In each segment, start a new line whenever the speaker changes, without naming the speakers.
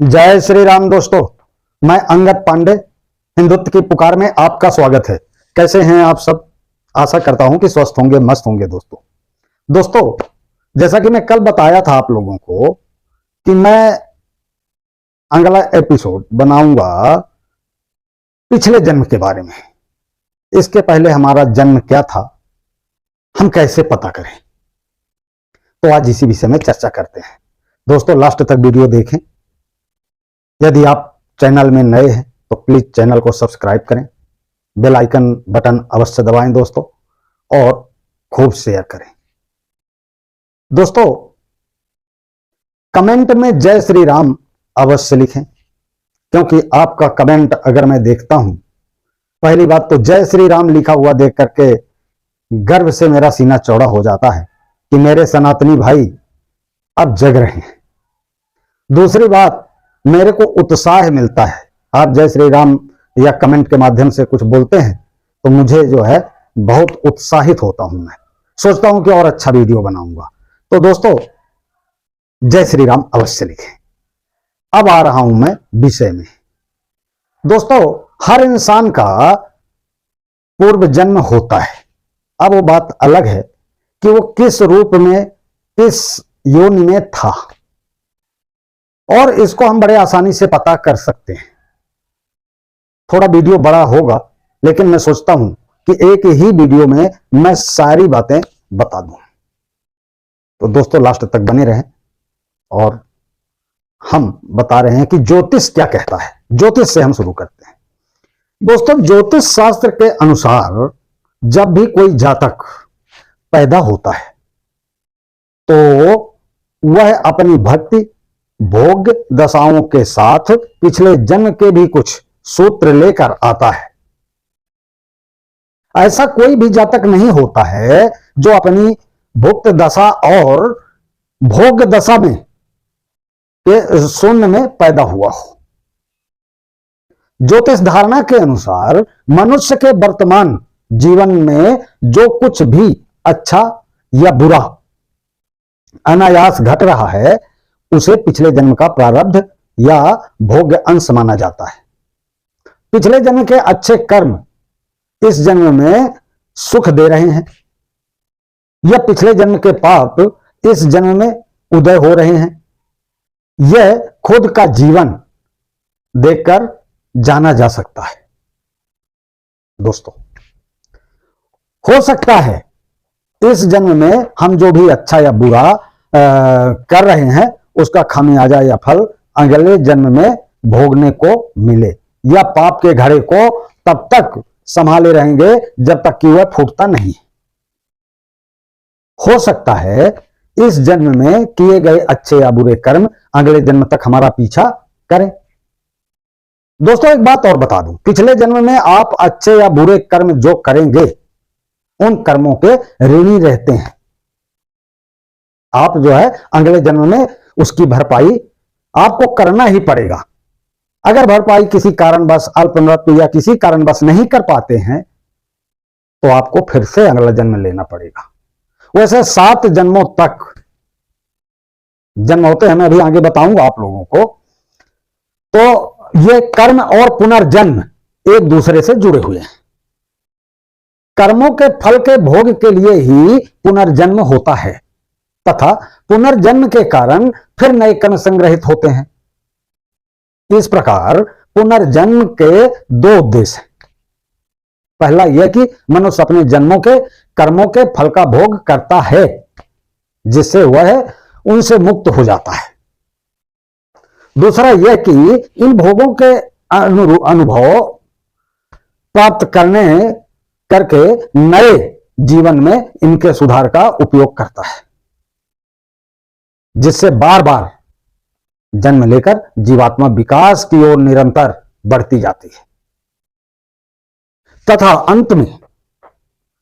जय श्री राम दोस्तों। मैं अंगद पांडे हिंदुत्व की पुकार में आपका स्वागत है। कैसे हैं आप सब? आशा करता हूं कि स्वस्थ होंगे, मस्त होंगे। दोस्तों जैसा कि मैं कल बताया था आप लोगों को कि मैं अगला एपिसोड बनाऊंगा पिछले जन्म के बारे में। इसके पहले हमारा जन्म क्या था, हम कैसे पता करें, तो आज इसी विषय में चर्चा करते हैं। दोस्तों लास्ट तक वीडियो देखें। यदि आप चैनल में नए हैं तो प्लीज चैनल को सब्सक्राइब करें, बेल आइकन बटन अवश्य दबाएं दोस्तों, और खूब शेयर करें। दोस्तों कमेंट में जय श्री राम अवश्य लिखें, क्योंकि आपका कमेंट अगर मैं देखता हूं, पहली बात तो जय श्री राम लिखा हुआ देख करके गर्व से मेरा सीना चौड़ा हो जाता है कि मेरे सनातनी भाई अब जग रहे हैं। दूसरी बात, मेरे को उत्साह मिलता है। आप जय श्री राम या कमेंट के माध्यम से कुछ बोलते हैं तो मुझे जो है बहुत उत्साहित होता हूं। मैं सोचता हूं कि और अच्छा वीडियो बनाऊंगा। तो दोस्तों जय श्री राम अवश्य लिखें। अब आ रहा हूं मैं विषय में। दोस्तों हर इंसान का पूर्व जन्म होता है। अब वो बात अलग है कि वो किस रूप में, किस योनि में था, और इसको हम बड़े आसानी से पता कर सकते हैं। थोड़ा वीडियो बड़ा होगा, लेकिन मैं सोचता हूं कि एक ही वीडियो में मैं सारी बातें बता दूं। तो दोस्तों लास्ट तक बने रहें, और हम बता रहे हैं कि ज्योतिष क्या कहता है। ज्योतिष से हम शुरू करते हैं। दोस्तों ज्योतिष शास्त्र के अनुसार जब भी कोई जातक पैदा होता है तो वह अपनी भक्ति, भोग दशाओं के साथ पिछले जन्म के भी कुछ सूत्र लेकर आता है। ऐसा कोई भी जातक नहीं होता है जो अपनी भुक्त दशा और भोग दशा में के शून्य में पैदा हुआ हो। ज्योतिष धारणा के अनुसार मनुष्य के वर्तमान जीवन में जो कुछ भी अच्छा या बुरा अनायास घट रहा है उसे पिछले जन्म का प्रारब्ध या भोग्य अंश माना जाता है। पिछले जन्म के अच्छे कर्म इस जन्म में सुख दे रहे हैं, या पिछले जन्म के पाप इस जन्म में उदय हो रहे हैं। यह खुद का जीवन देखकर जाना जा सकता है। दोस्तों हो सकता है इस जन्म में हम जो भी अच्छा या बुरा कर रहे हैं उसका खामियाजा या फल अगले जन्म में भोगने को मिले, या पाप के घड़े को तब तक संभाले रहेंगे जब तक कि वह फूटता नहीं। हो सकता है इस जन्म में किए गए अच्छे या बुरे कर्म अगले जन्म तक हमारा पीछा करें। दोस्तों एक बात और बता दूं, पिछले जन्म में आप अच्छे या बुरे कर्म जो करेंगे उन कर्मों के ऋणी रहते हैं। आप जो है अगले जन्म में उसकी भरपाई आपको करना ही पड़ेगा। अगर भरपाई किसी कारणवश, अल्प मृत्यु या किसी कारणवश नहीं कर पाते हैं तो आपको फिर से अगला जन्म लेना पड़ेगा। वैसे 7 जन्मों तक जन्म होते हैं, मैं अभी आगे बताऊंगा आप लोगों को। तो ये कर्म और पुनर्जन्म एक दूसरे से जुड़े हुए हैं। कर्मों के फल के भोग के लिए ही पुनर्जन्म होता है, तथा पुनर्जन्म के कारण फिर नए कर्म संग्रहित होते हैं। इस प्रकार पुनर्जन्म के 2 उद्देश्य हैं। पहला यह कि मनुष्य अपने जन्मों के कर्मों के फल का भोग करता है, जिससे वह उनसे मुक्त हो जाता है। दूसरा यह कि इन भोगों के अनुभव प्राप्त करके नए जीवन में इनके सुधार का उपयोग करता है, जिससे बार बार जन्म लेकर जीवात्मा विकास की ओर निरंतर बढ़ती जाती है, तथा अंत में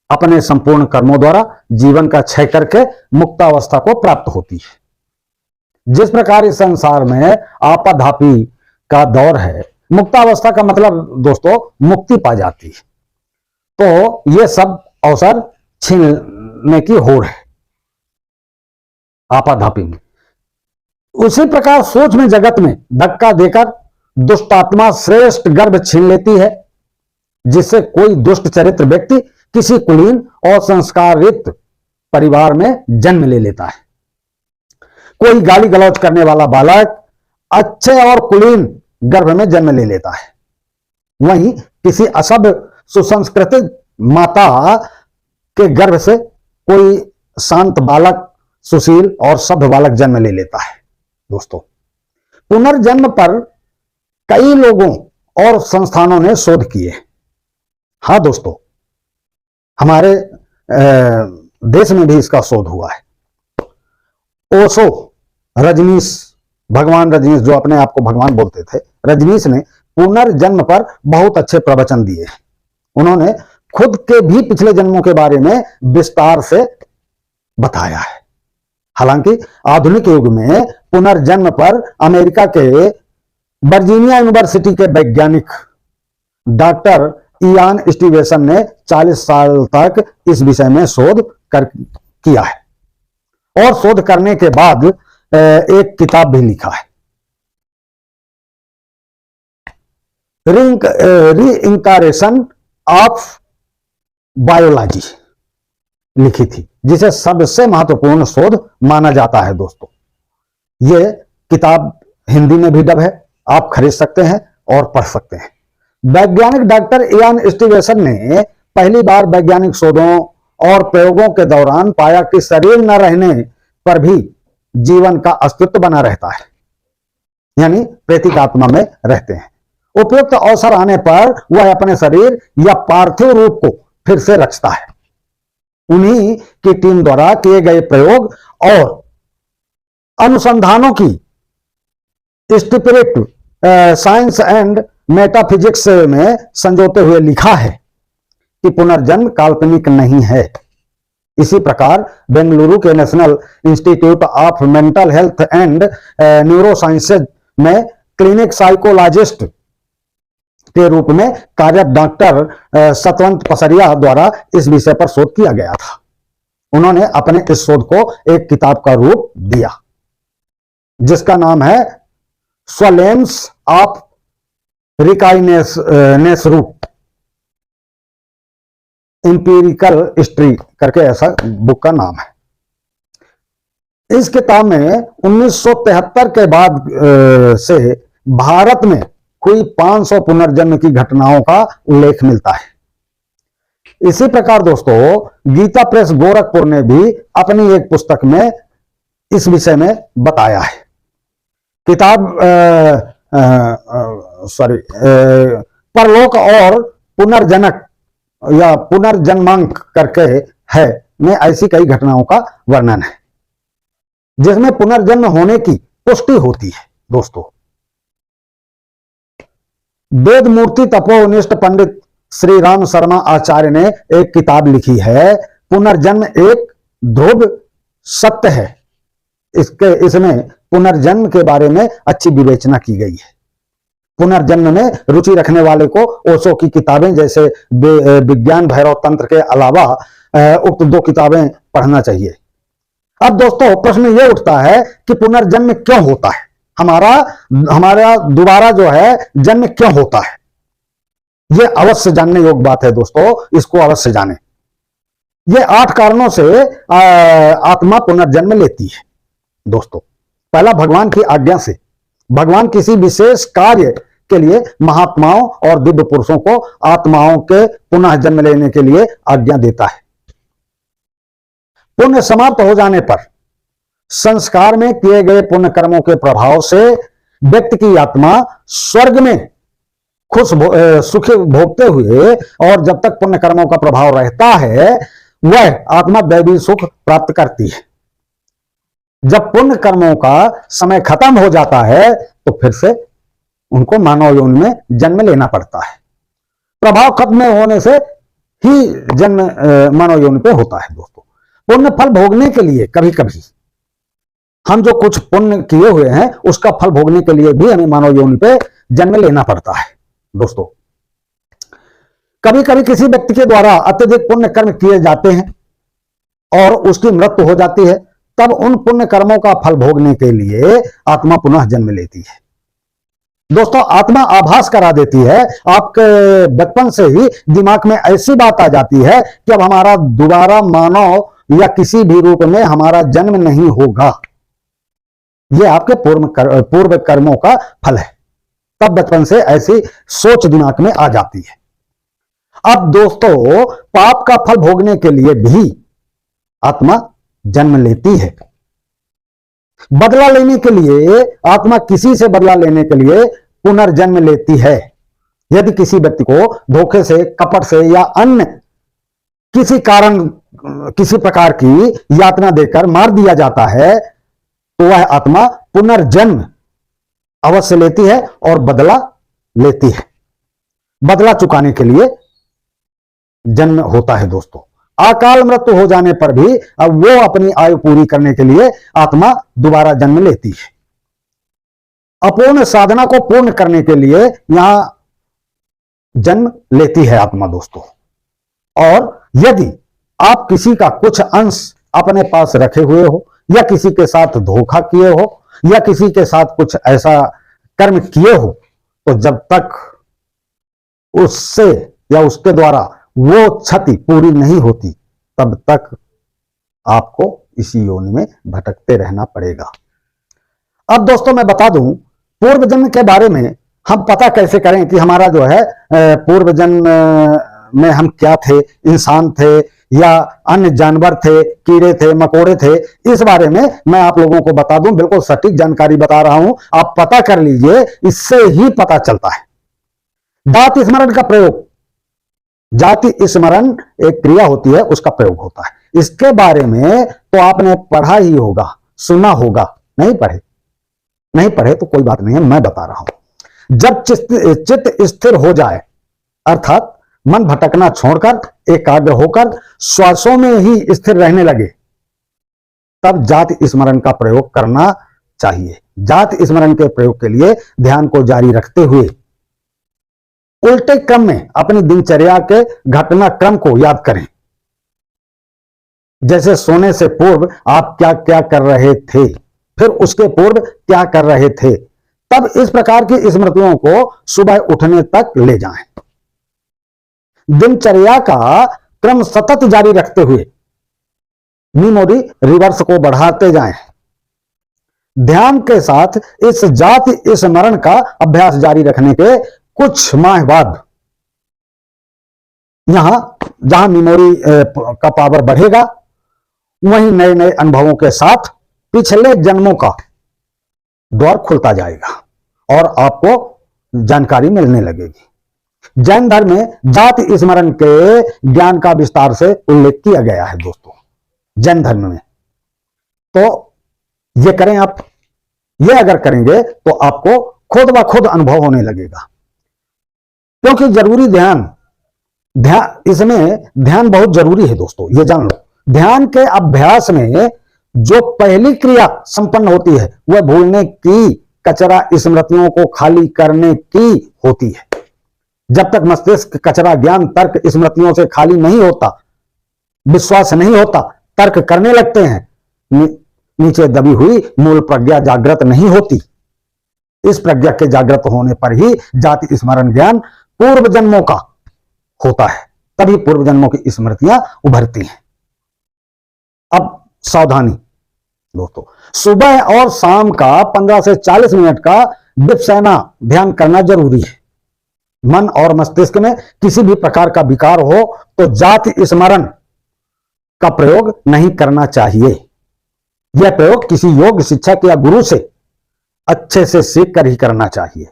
अपने संपूर्ण कर्मों द्वारा जीवन का क्षय करके मुक्तावस्था को प्राप्त होती है। जिस प्रकार इस संसार में आपाधापी का दौर है, मुक्तावस्था का मतलब दोस्तों मुक्ति पा जाती है, तो यह सब अवसर छीनने की होड़ है आपाधापी में। उसी प्रकार सोच में जगत में धक्का देकर दुष्ट आत्मा श्रेष्ठ गर्भ छीन लेती है, जिससे कोई दुष्ट चरित्र व्यक्ति किसी कुलीन और संस्कारित परिवार में जन्म ले लेता है। कोई गाली गलौज करने वाला बालक अच्छे और कुलीन गर्भ में जन्म ले लेता है। वहीं किसी असभ्य सुसंस्कृत माता के गर्भ से कोई शांत बालक सुशील और सभ्य बालक जन्म ले लेता है। दोस्तों, पुनर्जन्म पर कई लोगों और संस्थानों ने शोध किए। हाँ दोस्तों, हमारे देश में भी इसका शोध हुआ है। ओशो, रजनीश, भगवान रजनीश, जो अपने आप को भगवान बोलते थे, रजनीश ने पुनर्जन्म पर बहुत अच्छे प्रवचन दिए। उन्होंने खुद के भी पिछले जन्मों के बारे में विस्तार से बताया है। हालांकि आधुनिक युग में पुनर्जन्म पर अमेरिका के वर्जीनिया यूनिवर्सिटी के वैज्ञानिक डॉक्टर इयान स्टीवेसन ने 40 साल तक इस विषय में शोध किया है और शोध करने के बाद एक किताब भी लिखा है, रीइंकारेशन ऑफ बायोलॉजी लिखी थी, जिसे सबसे महत्वपूर्ण शोध माना जाता है। दोस्तों, यह किताब हिंदी में भी डब है, आप खरीद सकते हैं और पढ़ सकते हैं। वैज्ञानिक डॉक्टर इयान स्टीवेसन ने पहली बार वैज्ञानिक शोधों और प्रयोगों के दौरान पाया कि शरीर न रहने पर भी जीवन का अस्तित्व बना रहता है, यानी प्रेतिक आत्मा में रहते हैं। उपयुक्त अवसर आने पर वह अपने शरीर या पार्थिव रूप को फिर से रचता है। उन्हीं की टीम द्वारा किए गए प्रयोग और अनुसंधानों की स्पिरिट साइंस एंड मेटाफिजिक्स में संजोते हुए लिखा है कि पुनर्जन्म काल्पनिक नहीं है। इसी प्रकार बेंगलुरु के national institute of mental health and neurosciences में क्लिनिक साइकोलॉजिस्ट के रूप में कार्यरत डॉक्टर सतवंत पसरिया द्वारा इस विषय पर शोध किया गया था। उन्होंने अपने इस शोध को एक किताब का रूप दिया, जिसका नाम है स्वलेम्स ऑफ रिकाइनेस रूट इंपीरिकल हिस्ट्री करके ऐसा बुक का नाम है। इस किताब में 1973 के बाद से भारत में हुई 500 पुनर्जन्म की घटनाओं का उल्लेख मिलता है। इसी प्रकार दोस्तों, गीता प्रेस गोरखपुर ने भी अपनी एक पुस्तक में इस विषय में बताया है। किताब परलोक और पुनर्जनक या पुनर्जन्मांक करके है में ऐसी कई घटनाओं का वर्णन है, जिसमें पुनर्जन्म होने की पुष्टि होती है। दोस्तों, वेद मूर्ति तपोनिष्ठ पंडित श्री राम शर्मा आचार्य ने एक किताब लिखी है, पुनर्जन्म एक ध्रुव सत्य है। इसमें पुनर्जन्म के बारे में अच्छी विवेचना की गई है। पुनर्जन्म में रुचि रखने वाले को ओशो की किताबें जैसे विज्ञान भैरव तंत्र के अलावा उक्त 2 किताबें पढ़ना चाहिए। अब दोस्तों, प्रश्न यह उठता है कि पुनर्जन्म क्यों होता है, हमारा दोबारा जो है जन्म क्यों होता है। यह अवश्य जानने योग्य बात है दोस्तों, इसको अवश्य जानें। यह 8 कारणों से आत्मा पुनर्जन्म लेती है। दोस्तों, पहला, भगवान की आज्ञा से। भगवान किसी विशेष कार्य के लिए महात्माओं और दिव्य पुरुषों को आत्माओं के पुनः जन्म लेने के लिए आज्ञा देता है। पुण्य समाप्त हो जाने पर संस्कार में किए गए पुण्य कर्मों के प्रभाव से व्यक्ति की आत्मा स्वर्ग में सुख भोगते हुए, और जब तक पुण्य कर्मों का प्रभाव रहता है वह आत्मा दैवी सुख प्राप्त करती है। जब पुण्य कर्मों का समय खत्म हो जाता है तो फिर से उनको मानव योनि में जन्म लेना पड़ता है। प्रभाव खत्म होने से ही जन्म मानव योनि पे होता है। दोस्तों, पुण्य फल भोगने के लिए कभी कभी हम जो कुछ पुण्य किए हुए हैं उसका फल भोगने के लिए भी हमें मानव योनि पे जन्म लेना पड़ता है। दोस्तों, कभी कभी किसी व्यक्ति के द्वारा अत्यधिक पुण्य कर्म किए जाते हैं और उसकी मृत्यु हो जाती है, तब उन पुण्य कर्मों का फल भोगने के लिए आत्मा पुनः जन्म लेती है। दोस्तों, आत्मा आभास करा देती है, आपके बचपन से ही दिमाग में ऐसी बात आ जाती है कि अब हमारा दोबारा मानव या किसी भी रूप में हमारा जन्म नहीं होगा। यह आपके पूर्व कर्मों का फल है। तब बचपन से ऐसी सोच दिमाग में आ जाती है। अब दोस्तों, पाप का फल भोगने के लिए भी आत्मा जन्म लेती है। बदला लेने के लिए आत्मा किसी से बदला लेने के लिए पुनर्जन्म लेती है। यदि किसी व्यक्ति को धोखे से, कपट से या अन्य किसी कारण, किसी प्रकार की यातना देकर मार दिया जाता है, तो वह आत्मा पुनर्जन्म अवश्य लेती है और बदला लेती है। बदला चुकाने के लिए जन्म होता है। दोस्तों, अकाल मृत्यु हो जाने पर भी अब वो अपनी आयु पूरी करने के लिए आत्मा दोबारा जन्म लेती है। अपूर्ण साधना को पूर्ण करने के लिए यहां जन्म लेती है आत्मा। दोस्तों, और यदि आप किसी का कुछ अंश अपने पास रखे हुए हो, या किसी के साथ धोखा किए हो, या किसी के साथ कुछ ऐसा कर्म किए हो, तो जब तक उससे या उसके द्वारा वो क्षति पूरी नहीं होती, तब तक आपको इसी योनि में भटकते रहना पड़ेगा। अब दोस्तों, मैं बता दूं पूर्व जन्म के बारे में हम पता कैसे करें कि हमारा जो है पूर्व जन्म में हम क्या थे, इंसान थे या अन्य जानवर थे, कीड़े थे, मकोड़े थे। इस बारे में मैं आप लोगों को बता दूं, बिल्कुल सटीक जानकारी बता रहा हूं, आप पता कर लीजिए, इससे ही पता चलता है। जाति स्मरण का प्रयोग, जाति स्मरण एक क्रिया होती है, उसका प्रयोग होता है। इसके बारे में तो आपने पढ़ा ही होगा, सुना होगा। नहीं पढ़े तो कोई बात नहीं है, मैं बता रहा हूं। जब चित्त स्थिर हो जाए, अर्थात मन भटकना छोड़कर एकाग्र होकर श्वासों में ही स्थिर रहने लगे, तब जाति स्मरण का प्रयोग करना चाहिए। जाति स्मरण के प्रयोग के लिए ध्यान को जारी रखते हुए उल्टे क्रम में अपनी दिनचर्या के घटनाक्रम को याद करें। जैसे सोने से पूर्व आप क्या क्या कर रहे थे, फिर उसके पूर्व क्या कर रहे थे, तब इस प्रकार की स्मृतियों को सुबह उठने तक ले जाएं। दिनचर्या का क्रम सतत जारी रखते हुए मेमोरी रिवर्स को बढ़ाते जाएं। ध्यान के साथ इस जाति स्मरण का अभ्यास जारी रखने के कुछ माह बाद यहां जहां मेमोरी का पावर बढ़ेगा, वहीं नए नए अनुभवों के साथ पिछले जन्मों का द्वार खुलता जाएगा और आपको जानकारी मिलने लगेगी। जैन धर्म में जाति स्मरण के ज्ञान का विस्तार से उल्लेख किया गया है। दोस्तों, जैन धर्म में तो ये करें आप, ये अगर करेंगे तो आपको खुद ब खुद अनुभव होने लगेगा। क्योंकि जरूरी ध्यान इसमें ध्यान बहुत जरूरी है। दोस्तों, ये जान लो, ध्यान के अभ्यास में जो पहली क्रिया संपन्न होती है वह भूलने की, कचरा स्मृतियों को खाली करने की होती है। जब तक मस्तिष्क कचरा ज्ञान तर्क स्मृतियों से खाली नहीं होता, विश्वास नहीं होता, तर्क करने लगते हैं, नीचे दबी हुई मूल प्रज्ञा जागृत नहीं होती। इस प्रज्ञा के जागृत होने पर ही जाति स्मरण ज्ञान पूर्व जन्मों का होता है, तभी पूर्व जन्मों की स्मृतियां उभरती हैं। अब सावधानी दोस्तों, सुबह और शाम का 15 से 40 मिनट का विपश्यना ध्यान करना जरूरी है। मन और मस्तिष्क में किसी भी प्रकार का विकार हो तो जाति स्मरण का प्रयोग नहीं करना चाहिए। यह प्रयोग किसी योग शिक्षक या गुरु से अच्छे से सीख कर ही करना चाहिए।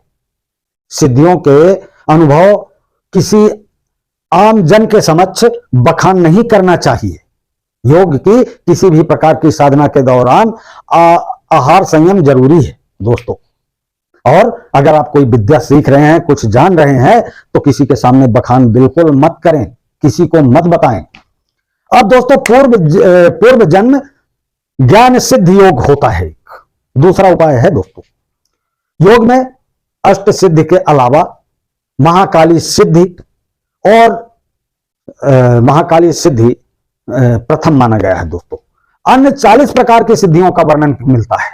सिद्धियों के अनुभव किसी आम जन के समक्ष बखान नहीं करना चाहिए। योग की किसी भी प्रकार की साधना के दौरान आहार संयम जरूरी है दोस्तों। और अगर आप कोई विद्या सीख रहे हैं, कुछ जान रहे हैं, तो किसी के सामने बखान बिल्कुल मत करें, किसी को मत बताएं। अब दोस्तों, पूर्व जन्म ज्ञान सिद्ध योग होता है। दूसरा उपाय है दोस्तों, योग में अष्ट सिद्धि के अलावा महाकाली सिद्धि और महाकाली सिद्धि प्रथम माना गया है। दोस्तों, अन्य 40 प्रकार की सिद्धियों का वर्णन मिलता है।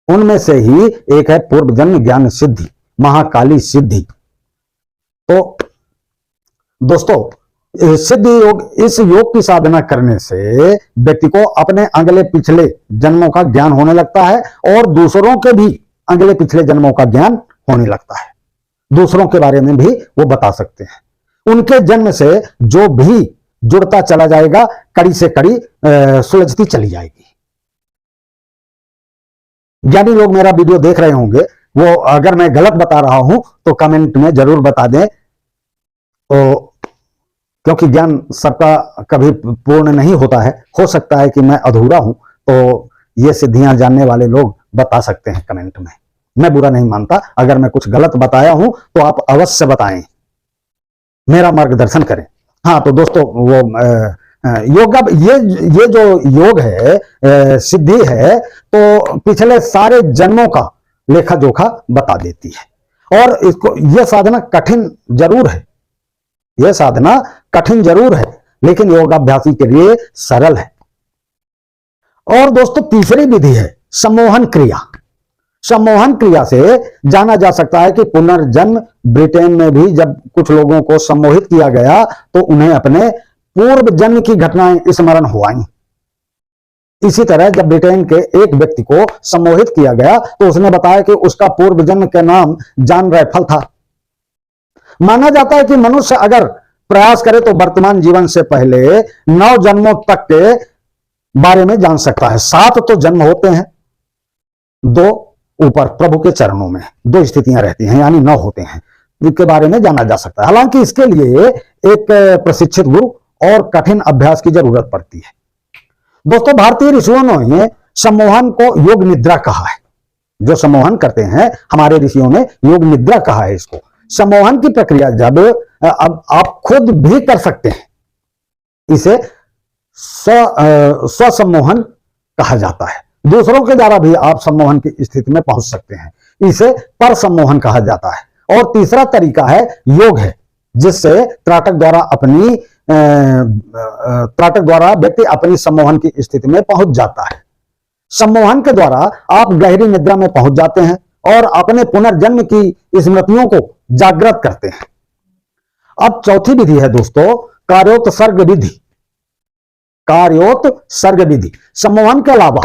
उनमें से ही एक है पूर्व जन्म ज्ञान सिद्धि, महाकाली सिद्धि। तो दोस्तों, सिद्ध योग, इस योग की साधना करने से व्यक्ति को अपने अगले पिछले जन्मों का ज्ञान होने लगता है और दूसरों के भी अगले पिछले जन्मों का ज्ञान होने लगता है। दूसरों के बारे में भी वो बता सकते हैं। उनके जन्म से जो भी जुड़ता चला जाएगा, कड़ी से कड़ी सुलझती चली जाएगी। ज्ञानी लोग मेरा वीडियो देख रहे होंगे, वो अगर मैं गलत बता रहा हूं तो कमेंट में जरूर बता दें। तो क्योंकि ज्ञान सबका कभी पूर्ण नहीं होता है, हो सकता है कि मैं अधूरा हूं, तो ये सिद्धियां जानने वाले लोग बता सकते हैं कमेंट में। मैं बुरा नहीं मानता, अगर मैं कुछ गलत बताया हूं तो आप अवश्य बताएं, मेरा मार्गदर्शन करें। हाँ, तो दोस्तों, वो योगा, ये जो योग है, सिद्धि है, तो पिछले सारे जन्मों का लेखा जोखा बता देती है। और इसको, यह साधना कठिन जरूर है, यह साधना कठिन जरूर है, लेकिन योगाभ्यासी के लिए सरल है। और दोस्तों, तीसरी विधि है सम्मोहन क्रिया। सम्मोहन क्रिया से जाना जा सकता है कि पुनर्जन्म, ब्रिटेन में भी जब कुछ लोगों को सम्मोहित किया गया तो उन्हें अपने पूर्व जन्म की घटनाएं स्मरण हो आई। इसी तरह जब ब्रिटेन के एक व्यक्ति को सम्मोहित किया गया तो उसने बताया कि उसका पूर्व जन्म का नाम जॉन रैफल था। माना जाता है कि मनुष्य अगर प्रयास करे तो वर्तमान जीवन से पहले 9 जन्मों तक के बारे में जान सकता है। 7 तो जन्म होते हैं, 2 ऊपर प्रभु के चरणों में 2 स्थितियां रहती हैं, यानी 9 होते हैं, जिनके बारे में जाना जा सकता है। हालांकि इसके लिए एक प्रशिक्षित गुरु और कठिन अभ्यास की जरूरत पड़ती है। दोस्तों, भारतीय ऋषियों ने सम्मोहन को योग निद्रा कहा है। जो सम्मोहन करते हैं, हमारे ऋषियों ने योग निद्रा कहा है इसको। सम्मोहन की प्रक्रिया जब अब आप खुद भी कर सकते हैं, इसे स्वसम्मोहन कहा जाता है। दूसरों के द्वारा भी आप सम्मोहन की स्थिति में पहुंच सकते हैं, इसे पर सम्मोहन कहा जाता है। और तीसरा तरीका है योग है, जिससे त्राटक द्वारा व्यक्ति अपनी सम्मोहन की स्थिति में पहुंच जाता है। सम्मोहन के द्वारा आप गहरी निद्रा में पहुंच जाते हैं और अपने पुनर्जन्म की स्मृतियों को जागृत करते हैं। अब चौथी विधि है दोस्तों, कार्योत्सर्ग विधि। कार्योत्सर्ग विधि, सम्मोहन के अलावा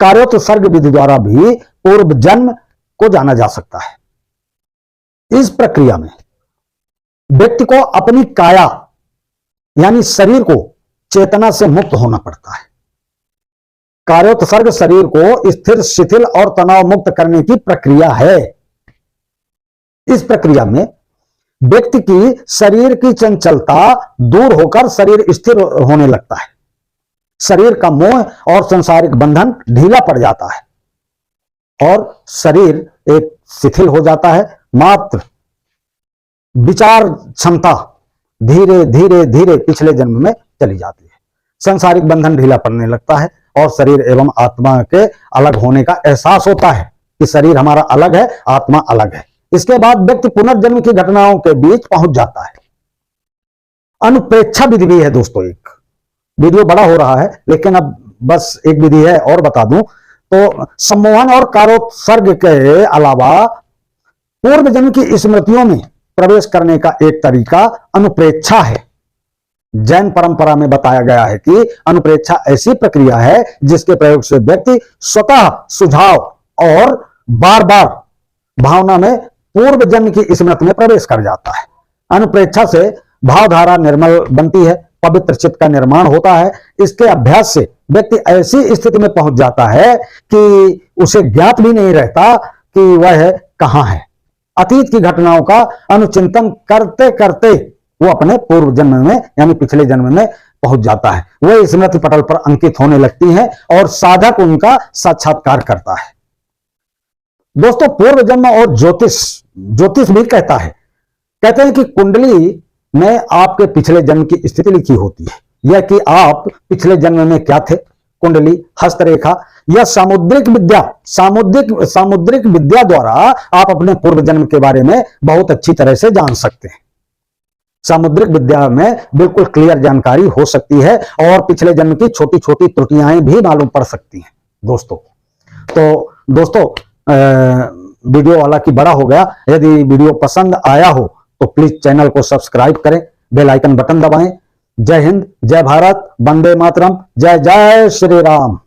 कार्योत्सर्ग विधि द्वारा भी पूर्व जन्म को जाना जा सकता है। इस प्रक्रिया में व्यक्ति को अपनी काया यानी शरीर को चेतना से मुक्त होना पड़ता है। कार्योत्सर्ग शरीर को स्थिर, शिथिल और तनाव मुक्त करने की प्रक्रिया है। इस प्रक्रिया में व्यक्ति की शरीर की चंचलता दूर होकर शरीर स्थिर होने लगता है। शरीर का मोह और संसारिक बंधन ढीला पड़ जाता है और शरीर एक शिथिल हो जाता है। मात्र विचार क्षमता धीरे धीरे धीरे पिछले जन्म में चली जाती है। संसारिक बंधन ढीला पड़ने लगता है और शरीर एवं आत्मा के अलग होने का एहसास होता है कि शरीर हमारा अलग है, आत्मा अलग है। इसके बाद व्यक्ति पुनर्जन्म की घटनाओं के बीच पहुंच जाता है। अनुप्रेक्षा विधि भी है दोस्तों। एक वीडियो बड़ा हो रहा है, लेकिन अब बस एक विधि है और बता दूं तो सम्मोहन और कार्योत्सर्ग के अलावा पूर्व जन्म की स्मृतियों में प्रवेश करने का एक तरीका अनुप्रेक्षा है। जैन परंपरा में बताया गया है कि अनुप्रेक्षा ऐसी प्रक्रिया है जिसके प्रयोग से व्यक्ति स्वतः सुझाव और बार बार भावना में पूर्व जन्म की स्मृति में प्रवेश कर जाता है। अनुप्रेक्षा से भावधारा निर्मल बनती है, पवित्र चित्त का निर्माण होता है। इसके अभ्यास से व्यक्ति ऐसी स्थिति में पहुंच जाता है कि उसे ज्ञात भी नहीं रहता कि वह कहां है। अतीत की घटनाओं का अनुचिंतन करते करते वो अपने पूर्व जन्म में यानी पिछले जन्म में पहुंच जाता है। वह स्मृति पटल पर अंकित होने लगती है और साधक उनका साक्षात्कार करता है। दोस्तों, पूर्व जन्म और ज्योतिष भी कहते हैं कि कुंडली में आपके पिछले जन्म की स्थिति लिखी होती है। यह कि आप पिछले जन्म में क्या थे। कुंडली, हस्तरेखा या सामुद्रिक विद्या द्वारा आप अपने पूर्व जन्म के बारे में बहुत अच्छी तरह से जान सकते हैं। सामुद्रिक विद्या में बिल्कुल क्लियर जानकारी हो सकती है और पिछले जन्म की छोटी छोटी त्रुटियां भी मालूम पड़ सकती हैं दोस्तों। तो दोस्तों वीडियो हालांकि बड़ा हो गया, यदि वीडियो पसंद आया हो तो प्लीज चैनल को सब्सक्राइब करें, बेल आइकन बटन दबाएं। जय हिंद, जय भारत, वंदे मातरम, जय जय श्री राम।